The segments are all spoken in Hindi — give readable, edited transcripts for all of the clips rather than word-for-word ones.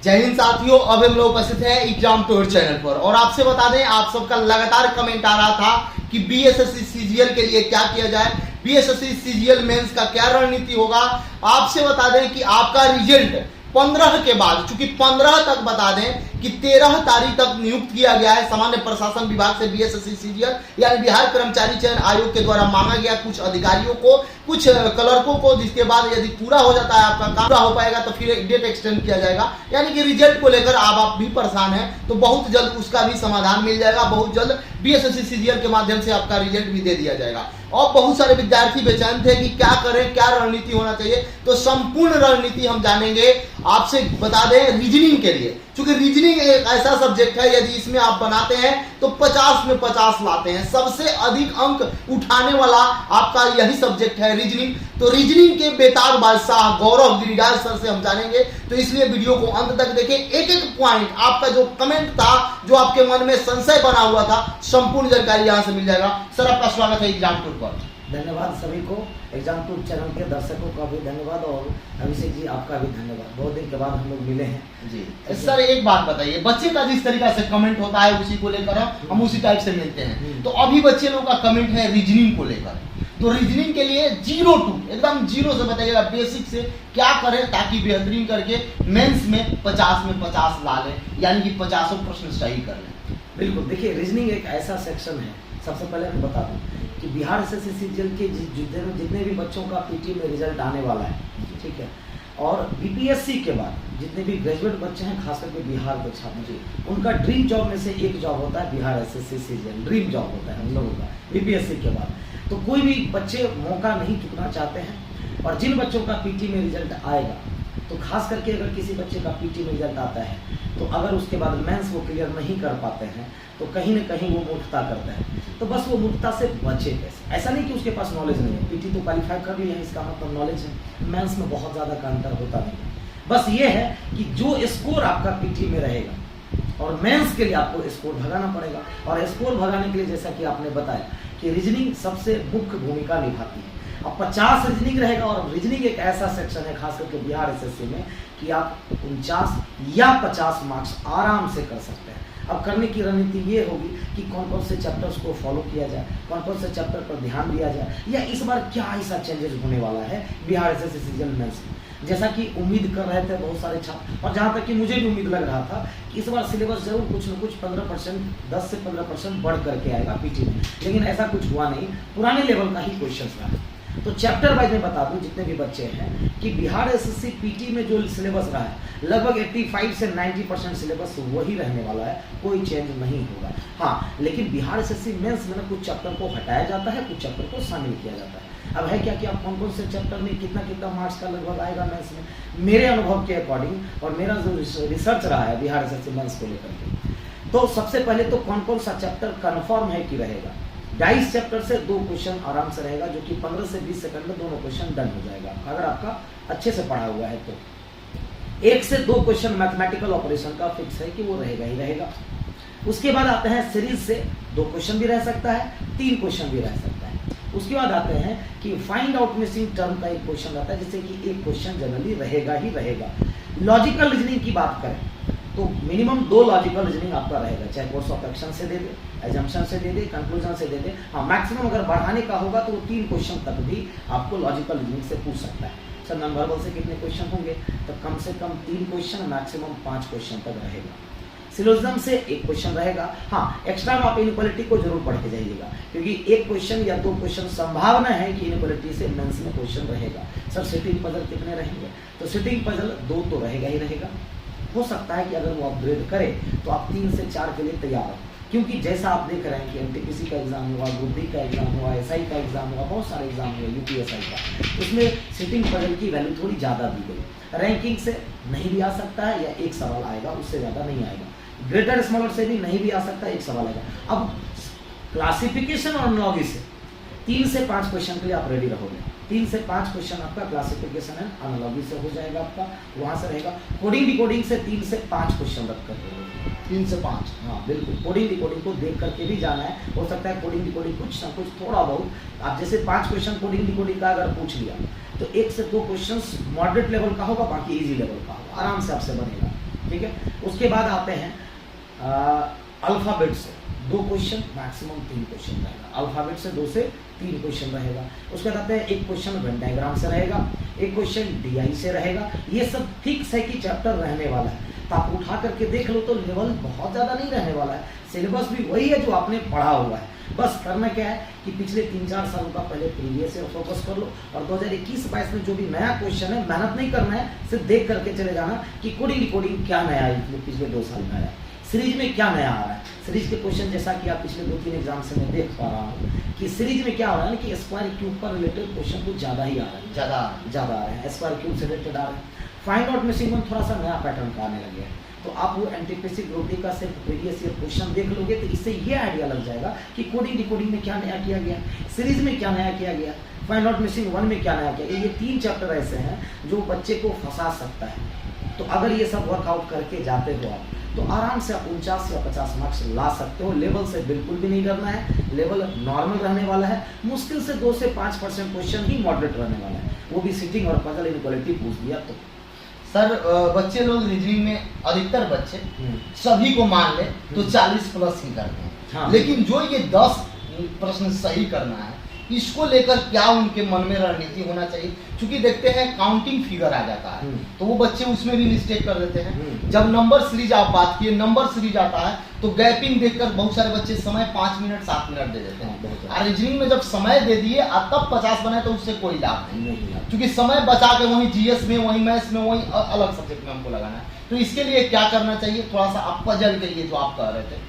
जय हिंद साथियों, अब हम लोग उपस्थित हैं एग्जाम टूर चैनल पर और आपसे बता दें, आप सबका लगातार कमेंट आ रहा था कि बीएसएससी सीजीएल के लिए क्या किया जाए, बीएसएससी सीजीएल मेंस का क्या रणनीति होगा। आपसे बता दें कि आपका रिजल्ट 15 के बाद, चूंकि 15 तक बता दें कि 13 तारीख तक नियुक्त किया गया है सामान्य प्रशासन विभाग से बीएसएससी सीजीएल यानी बिहार कर्मचारी चयन आयोग के द्वारा मांगा गया कुछ अधिकारियों को, कुछ क्लर्कों को, जिसके बाद यदि पूरा हो जाता है, आपका काम पूरा हो पाएगा तो फिर डेट एक्सटेंड किया जाएगा। यानी कि रिजल्ट को लेकर आप भी परेशान हैं तो बहुत जल्द उसका भी समाधान मिल जाएगा। बहुत जल्द बीएसएससी सीजीएल के माध्यम से आपका रिजल्ट भी दे दिया जाएगा। और बहुत सारे विद्यार्थी बेचैन थे कि क्या करें, क्या रणनीति होना चाहिए, तो संपूर्ण रणनीति हम जानेंगे। आपसे बता दें रीजनिंग के लिए, क्योंकि रीजनिंग एक ऐसा सब्जेक्ट है यदि इसमें आप बनाते हैं तो 50 में 50 लाते हैं। सबसे अधिक अंक उठाने वाला आपका यही सब्जेक्ट है रीजनिंग। तो रीजनिंग के बेताज बादशाह गौरव गिरिराज सर से हम जानेंगे, तो इसलिए वीडियो को अंत तक देखें। एक एक पॉइंट आपका जो कमेंट था, जो आपके मन में संशय बना हुआ था, संपूर्ण जानकारी यहाँ से मिल जाएगा। सर आपका स्वागत है एग्जाम टूर पर। धन्यवाद सभी को, एग्जाम टूर चैनल के दर्शकों का भी धन्यवाद और अभिषेक जी आपका भी धन्यवाद। बहुत दिन के बाद हम लोग मिले हैं जी। सर एक बात बताइए, बच्चे का जिस तरीका से कमेंट होता है उसी को लेकर हम उसी टाइप से मिलते हैं। तो अभी बच्चे लोगों का कमेंट है रीजनिंग को लेकर, तो रीजनिंग के लिए 0 to एकदम 0 से बताइएगा बेसिक से क्या करें ताकि बेहतरीन करके मेंस में 50 में 50 ला लें, यानी कि 50 प्रश्न सही कर लें। बिल्कुल, देखिए रीजनिंग एक ऐसा सेक्शन है, सबसे पहले मैं बता दूं कि बिहार एसएससी सीजीएल के जितने भी बच्चों का पीटी में रिजल्ट आने वाला है, ठीक है, और बीपीएससी के बाद जितने भी ग्रेजुएट बच्चे हैं, खास करके बिहार के छात्र, उनका ड्रीम जॉब में से एक जॉब होता है Bihar SSC CGL. Dream job होता है हम लोगों का बीपीएससी के बाद। तो कोई भी बच्चे मौका नहीं चुकना चाहते हैं, और जिन बच्चों का पीटी में रिजल्ट आएगा, तो खास करके अगर किसी बच्चे का पीटी में रिजल्ट आता है तो अगर उसके बाद मेंस वो क्लियर नहीं कर पाते हैं तो कहीं ना कहीं वो मूर्खता करता है। तो बस वो मूर्खता से बचे कैसे। ऐसा नहीं कि उसके पास नॉलेज नहीं है, पीटी तो क्वालिफाई कर लिया है, इसका मतलब नॉलेज है। मेंस में बहुत ज़्यादा का अंतर होता नहीं है। बस ये है कि जो स्कोर आपका पीटी में रहेगा और मेंस के लिए आपको स्कोर भगाना पड़ेगा। और स्कोर भगाने के लिए जैसा कि आपने बताया कि रीजनिंग सबसे मुख्य भूमिका निभाती है। अब 50 रीजनिंग रहेगा, और रीजनिंग एक ऐसा सेक्शन है खास करके बिहार एसएससी में कि आप 49 या 50 मार्क्स आराम से कर सकते हैं। अब करने की रणनीति ये होगी कि कौन कौन से चैप्टर्स को फॉलो किया जाए, कौन कौन से चैप्टर पर ध्यान दिया जाए, या इस बार क्या ऐसा चेंजेस होने वाला है बिहार एसएससी सीजीएल मेंस में। जैसा कि उम्मीद कर रहे थे बहुत सारे छात्र, और जहाँ तक कि मुझे भी उम्मीद लग रहा था कि इस बार सिलेबस जरूर कुछ न कुछ 15%, 10 से 15% बढ़ करके आएगा पीटी में, लेकिन ऐसा कुछ हुआ नहीं। पुराने लेवल का ही क्वेश्चन रहा। तो चैप्टर वाइज में बता दूं जितने भी बच्चे हैं कि बिहार एसएससी पीटी में जो सिलेबस रहा है लगभग 85 से 90% सिलेबस वही रहने वाला है, कोई चेंज नहीं होगा। हाँ, लेकिन बिहार एसएससी मेंस में कुछ चैप्टर को हटाया जाता है, कुछ चैप्टर को शामिल किया जाता है। अब है क्या कि आप कौन कौन से चैप्टर में कितना कितना मार्क्स का लगभग आएगा मेंस में, मेरे अनुभव के अकॉर्डिंग और मेरा जो रिसर्च रहा है बिहार एसएससी मेंस को लेकर के, तो सबसे पहले तो कौन कौन सा चैप्टर कन्फर्म है कि रहेगा। 22 चैप्टर से 2 क्वेश्चन आराम से रहेगा, जो कि 15 से 20 सेकंड में दोनों क्वेश्चन डन हो जाएगा अगर आपका अच्छे से पढ़ा हुआ है। तो 1 से 2 क्वेश्चन मैथमेटिकल ऑपरेशन का फिक्स है कि वो रहेगा ही रहेगा। उसके बाद आते हैं सीरीज से 2 क्वेश्चन भी रह सकता है, 3 क्वेश्चन भी रह सकता है। उसके बाद आते हैं कि फाइंड आउट मिसिंग टर्म का एक क्वेश्चन रहता है, जिससे कि एक क्वेश्चन जनरली रहेगा ही रहेगा। लॉजिकल रीजनिंग की बात करें तो मिनिमम 2 लॉजिकल रीजनिंग आपका रहेगा, चाहे कोर्स ऑफ एक्शन से दे दे, एजम्पशन से दे दे, कंक्लूजन से दे दे। हाँ, मैक्सिमम अगर बढ़ाने का होगा तो 3 क्वेश्चन तक भी आपको लॉजिकल रीजनिंग से पूछ सकता है। सर नॉन वर्बल से कितने क्वेश्चन होंगे, तो कम से कम 3 क्वेश्चन, मैक्सिमम 5 क्वेश्चन तक रहेगा। सिलोजिज्म से 1 क्वेश्चन रहेगा। हाँ, एक्स्ट्रा में आप इनइक्वालिटी को जरूर पढ़ के जाइएगा, क्योंकि 1 क्वेश्चन या 2 क्वेश्चन संभावना है कि इनइक्वालिटी से मेंस में क्वेश्चन रहेगा। सर सिटिंग पजल कितने रहेंगे, तो सिटिंग पजल 2 तो रहेगा ही रहेगा। हो सकता है कि अगर वो अपग्रेड करे तो आप 3 से 4 के लिए तैयार हो, क्योंकि जैसा आप देख रहे हैं कि एनटीपीसी का एग्जाम हुआ, ग्रुप डी का एग्जाम हुआ, एसआई का एग्जाम हुआ, बहुत सारे एग्जाम हुए, यूपीएसआई का, उसमें सिटिंग पजल की वैल्यू थोड़ी ज़्यादा दी गई। रैंकिंग से नहीं भी आ सकता है या 1 सवाल आएगा, उससे ज़्यादा नहीं आएगा। ग्रेटर स्मॉलर से भी नहीं भी आ सकता, 1 सवाल आएगा। अब क्लासिफिकेशन और एनालॉजी से 3 से 5 क्वेश्चन के लिए आप रेडी रहोगे। 3 से 5 क्वेश्चन आपका क्लासिफिकेशन है, एनालॉजी से हो जाएगा आपका, वहाँ से रहेगा। कोडिंग डिकोडिंग से 3 से 5 क्वेश्चन रख कर 3 से 5। हाँ बिल्कुल, कोडिंग डिकोडिंग को देख करके भी जाना है। हो सकता है कोडिंग डिकोडिंग कुछ ना कुछ थोड़ा बहुत, आप जैसे 5 क्वेश्चन कोडिंग डिकोडिंग का अगर पूछ लिया तो 1 से 2 क्वेश्चन मॉडरेट लेवल का होगा, बाकी इजी लेवल का होगा, आराम से आपसे बनेगा। ठीक है। उसके बाद आते हैं अल्फ़ाबेट से 2 क्वेश्चन, मैक्सिमम 3 क्वेश्चन रहेगा। अल्फ़ाबेट से 2 से 3 क्वेश्चन रहेगा। उसके बाद आते हैं एक क्वेश्चन वेन डायग्राम से रहेगा, एक क्वेश्चन DI से रहेगा। ये सब फिक्स है कि चैप्टर रहने वाला है, तो आप उठा करके देख लो तो लेवल बहुत ज़्यादा नहीं रहने वाला है। सिलेबस भी वही है जो आपने पढ़ा हुआ है। बस करना क्या है कि पिछले 3-4 सालों का पहले प्रीवियस ईयर फोकस कर लो, और 2021-22 में जो भी नया क्वेश्चन है मेहनत नहीं करना है, सिर्फ देख करके चले जाना कि कोडिंग क्या नया है पिछले 2 साल में आया है, सीरीज में क्या नया आ रहा है। सीरीज के क्वेश्चन जैसा कि आप पिछले 2-3 एग्जाम से मैं देख पा रहा हूँ कि सीरीज में क्या हो रहा है कि स्क्वायर क्यूब पर रिलेटेड क्वेश्चन कुछ ज़्यादा ही आ रहा है, ज़्यादा आ रहे हैं, स्क्वायर क्यूब से रिलेटेड आ रहे हैं। फाइंड आउट मिसिंग में थोड़ा सा नया पैटर्न का आने लगे हैं, तो आप वो एंटीपीसी ग्रुप डी का सिर्फ प्रीवियस ईयर क्वेश्चन देख लोगे तो इससे ये आइडिया लग जाएगा कि कोडिंग डिकोडिंग में क्या नया किया गया, सीरीज में क्या नया किया गया, फाइंड आउट मिसिंग 1 में क्या नया किया गया। ये 3 चैप्टर ऐसे हैं जो बच्चे को फंसा सकता है। तो अगर ये सब वर्कआउट करके जाते हो आप तो आराम से आप 49 या 50 मार्क्स ला सकते हो। लेवल से बिल्कुल भी नहीं डरना है, लेवल नॉर्मल रहने वाला है। मुश्किल से 2 से 5% क्वेश्चन ही मॉडरेट रहने वाला है, वो भी सिटिंग और पजल इनक्वालिटी पूछ दिया तो। सर बच्चे लोग रीजनिंग में अधिकतर बच्चे सभी को मान ले तो 40 प्लस ही करते हैं। हाँ। लेकिन जो ये 10 प्रश्न सही करना है, इसको लेकर क्या उनके मन में रणनीति होना चाहिए? क्योंकि देखते हैं काउंटिंग फिगर आ जाता है तो वो बच्चे उसमें भी मिस्टेक कर देते हैं। जब नंबर सीरीज आप बात किए, नंबर सीरीज आता है तो गैपिंग देखकर बहुत सारे बच्चे समय 5 मिनट 7 मिनट दे देते हैं। और रीजनिंग में जब समय दे दिए और तब 50 बनाए तो उससे कोई लाभ नहीं, क्योंकि समय बचा के वहीं जीएस में, वहीं मैथ्स में, वहीं अलग सब्जेक्ट में हमको लगाना है। तो इसके लिए क्या करना चाहिए? थोड़ा सा आप पजल के लिए जो आप कह रहे थे।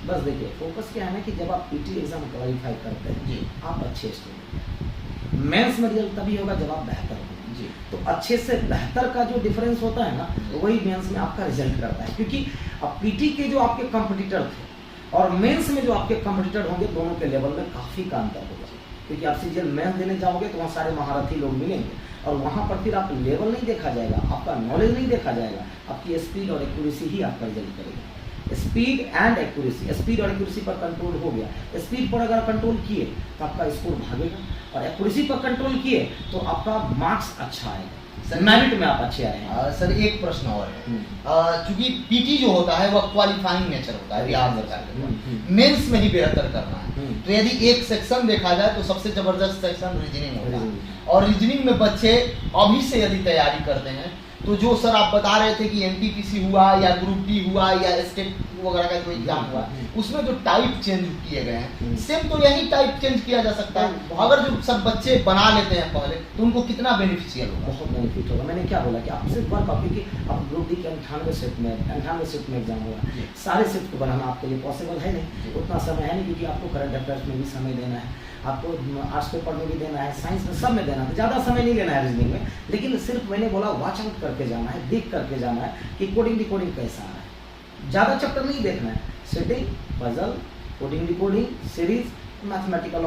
बस देखिए, फोकस क्या है ना कि जब आप पीटी एग्जाम क्वालिफाई करते हैं जी, आप अच्छे स्टूडेंट, मेंस में रिजल्ट तभी होगा जब आप बेहतर होंगे जी। तो अच्छे से बेहतर का जो डिफरेंस होता है ना, वही मेंस में आपका रिजल्ट करता है। क्योंकि अब पीटी के जो आपके कंपटीटर थे और मेंस में जो आपके कंपटीटर होंगे, दोनों के लेवल में काफ़ी का अंतर होगा। क्योंकि आप सीजीएल मेंस देने जाओगे तो वहाँ सारे महारथी लोग मिलेंगे, और वहाँ पर फिर आप लेवल नहीं देखा जाएगा, आपका नॉलेज नहीं देखा जाएगा, आपकी स्पीड और एक्यूरेसी ही आपका रिजल्ट करेगा। स्पीड एंड एक्यूरेसी, स्पीड और एक्यूरेसी पर कंट्रोल हो गया। स्पीड पर अगर कंट्रोल किए तो आपका स्कोर भागेगा, और एक्यूरेसी पर कंट्रोल किए तो आपका मार्क्स अच्छा आएगा, मेरिट में आप अच्छे आएंगे। सर एक प्रश्न और है, चूंकि पीटी जो होता है वह क्वालिफाइंग नेचर होता है, बिहार सरकार के मेंस में ही बेहतर करना है। तो यदि एक सेक्शन देखा जाए तो सबसे जबरदस्त सेक्शन रीजनिंग होता है, और रीजनिंग में बच्चे अभी से यदि तैयारी करते हैं तो जो सर आप बता रहे थे कि एनटीपीसी हुआ या ग्रुप डी हुआ या स्टेट वगैरह का कोई एग्जाम हुआ, उसमें जो टाइप चेंज किए गए हैं, सेम तो यही टाइप चेंज किया जा सकता है। अगर जो सब बच्चे बना लेते हैं पहले तो उनको कितना बेनिफिशियल होगा? बहुत बेनिफिट होगा। मैंने क्या बोला कि आप सिर्फ वर्क आप, क्योंकि आप ग्रुप डी के 98 शिफ्ट में एग्जाम होगा, सारे शिफ्ट को बनाना आपके लिए पॉसिबल है नहीं, उतना समय है नहीं, क्योंकि आपको करंट अफेयर्स में भी समय देना है, आपको आर्ट्स पेपर में भी देना है, साइंस में, सब में देना है। ज़्यादा समय नहीं लेना है रीजनिंग में, लेकिन सिर्फ मैंने बोला वॉच आउट करके जाना है, देख करके जाना है कि कोडिंग डिकोडिंग कैसा है। ज़्यादा चैप्टर नहीं देखना है, setting, puzzle, coding decoding, series, mathematical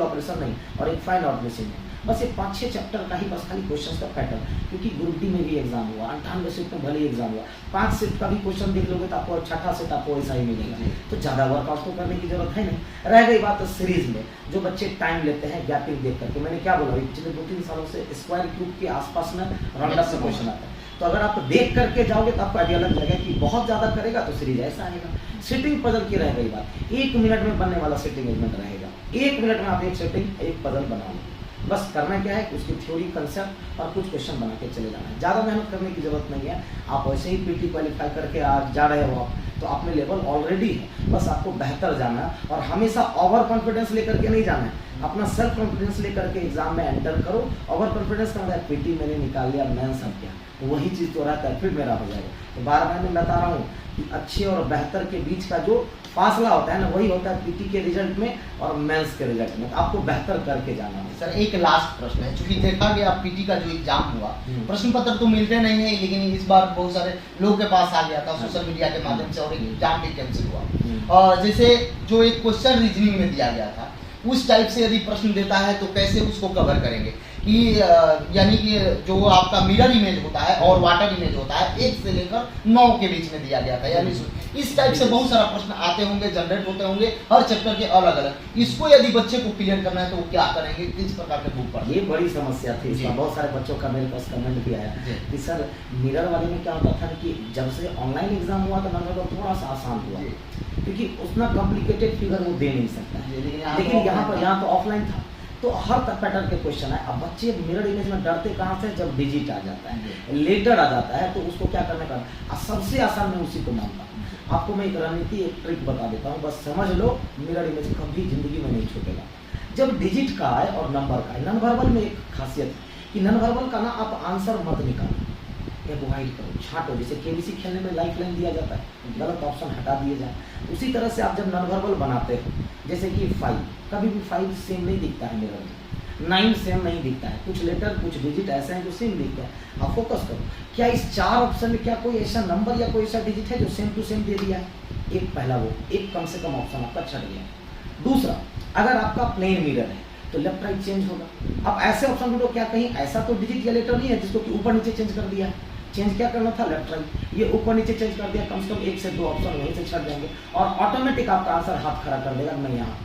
operation नहीं, और एक फाइंड आउट मिसिंग है। बस ये 5-6 चैप्टर का ही बस खाली क्वेश्चन का पैटर्न, क्योंकि ग्रुप डी में भी एग्जाम हुआ, 98 शिफ्ट में भले ही एग्जाम हुआ, 5 शिफ्ट का भी क्वेश्चन देख लोगे तो आपको 6ठा सेट आपको ऐसा ही मिलेगा। तो ज़्यादा वर्कआउट तो करने की जरूरत है नहीं। रह गई बात सीरीज में, जो बच्चे टाइम लेते हैं गैपिंग देख करके, मैंने क्या बोला, पिछले 2-3 सालों से स्क्वायर क्यूब के आसपास में राउंड अप से क्वेश्चन आता है। तो अगर आप देख करके जाओगे तो आपको आइडिया लग जाएगा कि बहुत ज़्यादा करेगा तो सीरीज ऐसा आएगा। सिटिंग पजल की रह गई बात, 1 मिनट में बनने वाला सिटिंग एलिमेंट रहेगा, 1 मिनट में आप एक सिटिंग एक पजल बना लो। बस करना क्या है कि उसकी थ्योरी, कंसेप्ट और कुछ क्वेश्चन बना के चले जाना है। ज़्यादा मेहनत करने की जरूरत नहीं है। आप वैसे ही पीटी क्वालिफाई करके आज जा रहे हो आप, तो अपने लेवल ऑलरेडी है, बस आपको बेहतर जाना है, और हमेशा ओवर कॉन्फिडेंस लेकर के नहीं जाना है। अपना सेल्फ कॉन्फिडेंस लेकर के एग्जाम में एंटर करो। ओवर कॉन्फिडेंस का मतलब पीटी मैंने निकाल लिया, मेंस सब क्या, तो वही चीज़ तो रहता है, फिर मेरा हो जाएगा। तो बार-बार मैं बता रहा हूँ कि अच्छे और बेहतर के बीच का जो फासला होता है ना, वही होता है पीटी के रिजल्ट में और मेंस के रिजल्ट में। तो आपको बेहतर करके जाना है। सर एक लास्ट प्रश्न है, चूंकि देखा गया पीटी का जो एग्जाम हुआ, प्रश्न पत्र तो मिलते नहीं है, लेकिन इस बार बहुत सारे लोगों के पास आ गया था सोशल मीडिया के माध्यम से, और एग्जाम भी कैंसिल हुआ। और जैसे जो एक क्वेश्चन रीजनिंग में दिया गया था, उस टाइप से यदि प्रश्न देता है तो कैसे उसको कवर करेंगे? कि यानी कि जो आपका मिरर इमेज होता है और वाटर इमेज होता है 1 से लेकर 9 के बीच में दिया गया था। यानी इस टाइप से बहुत सारा प्रश्न आते होंगे, जनरेट होते होंगे हर चैप्टर के अलग अलग। इसको यदि बच्चे को क्लियर करना है तो वो क्या करेंगे, किस प्रकार के बुक पढ़ेंगे? ये बड़ी समस्या थी, इसमें बहुत सारे बच्चों का मेरे पास कमेंट भी आया कि सर मिरर वाले में क्या होता था कि जब से ऑनलाइन एग्जाम हुआ तो नंबर थोड़ा सा आसान हुआ, क्योंकि उतना कॉम्प्लिकेटेड फिगर वो दे नहीं सकता है, लेकिन यहाँ तो ऑफलाइन था तो हर पैटर्न के क्वेश्चन है। अब बच्चे मिरर इमेज में डरते कहाँ से, जब डिजिट आ जाता है, लेटर आ जाता है, तो उसको क्या करने का, सबसे आसान मैं उसी को मानता हूँ। आपको मैं एक रणनीति, एक ट्रिक बता देता हूँ, बस समझ लो, मिरर इमेज कभी जिंदगी में नहीं छूटेगा। जब डिजिट का है और नंबर का है, नॉन वर्बल में एक खासियत है कि नॉन वर्बल का ना आप आंसर मत निकालो, अवॉइड करो, छांटो। जैसे केबीसी खेलने में लाइफ लाइन दिया जाता है, गलत ऑप्शन हटा दिए जाए, उसी तरह से आप जब नॉन वर्बल बनाते हो, जैसे कि 5, कभी भी 5 सेम नहीं दिखता है मिरर में, 9 सेम नहीं दिखता है, कुछ लेटर कुछ डिजिट ऐसे हैं जो सेम दिखता है। आप फोकस करो, क्या इस 4 ऑप्शन में क्या कोई ऐसा नंबर या कोई ऐसा डिजिट है जो सेम टू सेम दे दिया है? एक पहला वो एक कम से कम ऑप्शन आपका छट गया। दूसरा, अगर आपका प्लेन मिरर है तो लेफ्ट राइट चेंज होगा। अब ऐसे ऑप्शन ढूंढो, क्या कहीं ऐसा तो डिजिट या लेटर नहीं है जिसको कि ऊपर नीचे चेंज कर दिया है? चेंज क्या करना था, लेफ्ट राइट, ये ऊपर नीचे चेंज कर दिया, कम से कम 1 से 2 ऑप्शन वहीं से छट जाएंगे और ऑटोमेटिक आपका आंसर हाथ खड़ा कर देगा। मैं यहाँ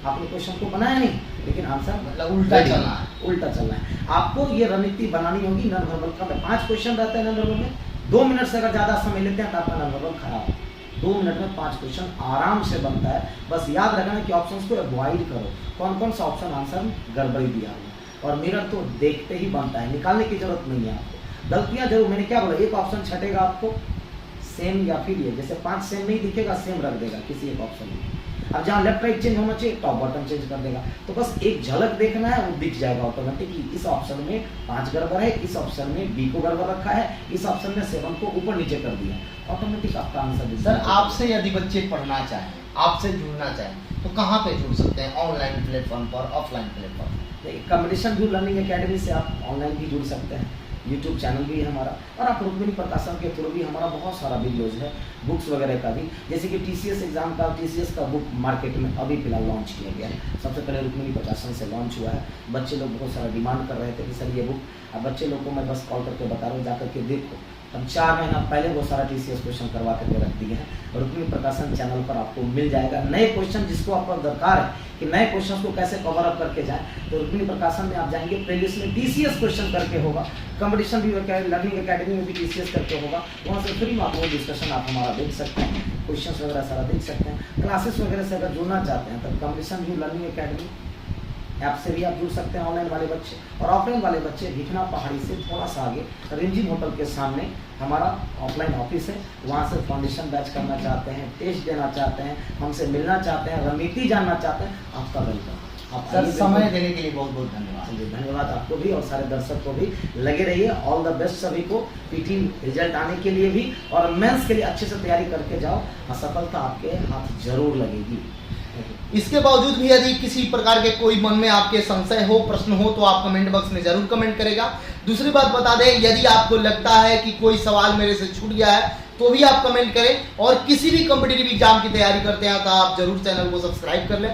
आपने क्वेश्चन को बनाया नहीं, लेकिन आंसर मतलब उल्टा चलना है, उल्टा चलना है। आपको ये रणनीति बनानी होगी। नॉन वर्बल का 5 क्वेश्चन रहते हैं नॉन वर्बल में, 2 मिनट से अगर ज्यादा समय लेते हैं तो आपका नॉन वर्बल खराब है। 2 मिनट में 5 क्वेश्चन आराम से बनता है। बस याद रखना कि ऑप्शंस को अवॉइड करो, कौन कौन सा ऑप्शन आंसर में गड़बड़ी दिया हुआ, और मिरर तो देखते ही बनता है, निकालने की जरूरत नहीं है आपको। गलतियां जरूर, मैंने क्या बोला, एक ऑप्शन छटेगा आपको सेम, या फिर ये जैसे 5 सेम नहीं दिखेगा, सेम रख देगा किसी एक ऑप्शन में। अब जहाँ लेफ्ट राइट चेंज होना चाहिए, टॉप बॉटम चेंज कर देगा। तो बस एक झलक देखना है, वो दिख जाएगा ऑटोमेटिकली। इस ऑप्शन में 5 गड़बड़ है, इस ऑप्शन में बी को गड़बड़ रखा है, इस ऑप्शन में 7 को ऊपर नीचे कर दिया, ऑटोमेटिक आपका आंसर। सर आपसे यदि बच्चे पढ़ना चाहें, आपसे जुड़ना चाहें तो कहाँ पे जुड़ सकते हैं? ऑनलाइन प्लेटफॉर्म पर, ऑफलाइन प्लेटफॉर्म पर? कॉम्पिटिशन व्यू लर्निंग एकेडमी से आप ऑनलाइन भी जुड़ सकते हैं, यूट्यूब चैनल भी है हमारा, और आप रुक्मिणी प्रकाशन के थ्रू भी हमारा बहुत सारा वीडियोज है, बुक्स वगैरह का भी, जैसे कि TCS एग्जाम का, TCS का बुक मार्केट में अभी फिलहाल लॉन्च किया गया है। सबसे पहले रुक्मिणी प्रकाशन से लॉन्च हुआ है। बच्चे लोग बहुत सारा डिमांड कर रहे थे कि सर ये बुक, अब बच्चे लोग को मैं बस कॉल करके बता रहा हूँ, जाकर के देखो। हम 4 महीना पहले वो सारा TCS क्वेश्चन करवा करके रख दिए हैं, रुक्मिणी प्रकाशन चैनल पर आपको मिल जाएगा। नए क्वेश्चन जिसको आपको दरकार है कि नए क्वेश्चन को कैसे कवर अप करके जाए, तो रुक्मिणी प्रकाशन में आप जाएंगे, प्लेलिस्ट में TCS क्वेश्चन करके होगा, कंपटीशन भी लर्निंग एकेडमी में भी TCS करके होगा, वहाँ से फ्री में आपको डिस्कशन आप हमारा देख सकते हैं, क्वेश्चन वगैरह सारा देख सकते हैं। क्लासेस वगैरह से अगर जुड़ना चाहते हैं तो कंपटीशन भी लर्निंग एकेडमी ऐप से भी आप जुड़ सकते हैं, ऑनलाइन वाले बच्चे। और ऑफलाइन वाले बच्चे भिखना पहाड़ी से थोड़ा सा आगे रिमझिम होटल के सामने हमारा ऑफलाइन ऑफिस है, वहाँ से फाउंडेशन बैच करना चाहते हैं, टेस्ट देना चाहते हैं, हमसे मिलना चाहते हैं, रणनीति जानना चाहते हैं, आपका वेलकम। आप सर समय देने के लिए बहुत बहुत धन्यवाद। धन्यवाद आपको भी और सारे दर्शक को भी। लगे रहिए, ऑल द बेस्ट सभी को, PT रिजल्ट आने के लिए भी, और मेंस के लिए अच्छे से तैयारी करके जाओ, सफलता आपके हाथ जरूर लगेगी। इसके बावजूद भी यदि किसी प्रकार के कोई मन में आपके संशय हो, प्रश्न हो, तो आप कमेंट बॉक्स में जरूर कमेंट करेगा। दूसरी बात बता दें, यदि आपको लगता है कि कोई सवाल मेरे से छूट गया है तो भी आप कमेंट करें, और किसी भी कॉम्पिटिटिव एग्जाम की तैयारी करते हैं तो आप जरूर चैनल को सब्सक्राइब कर लें।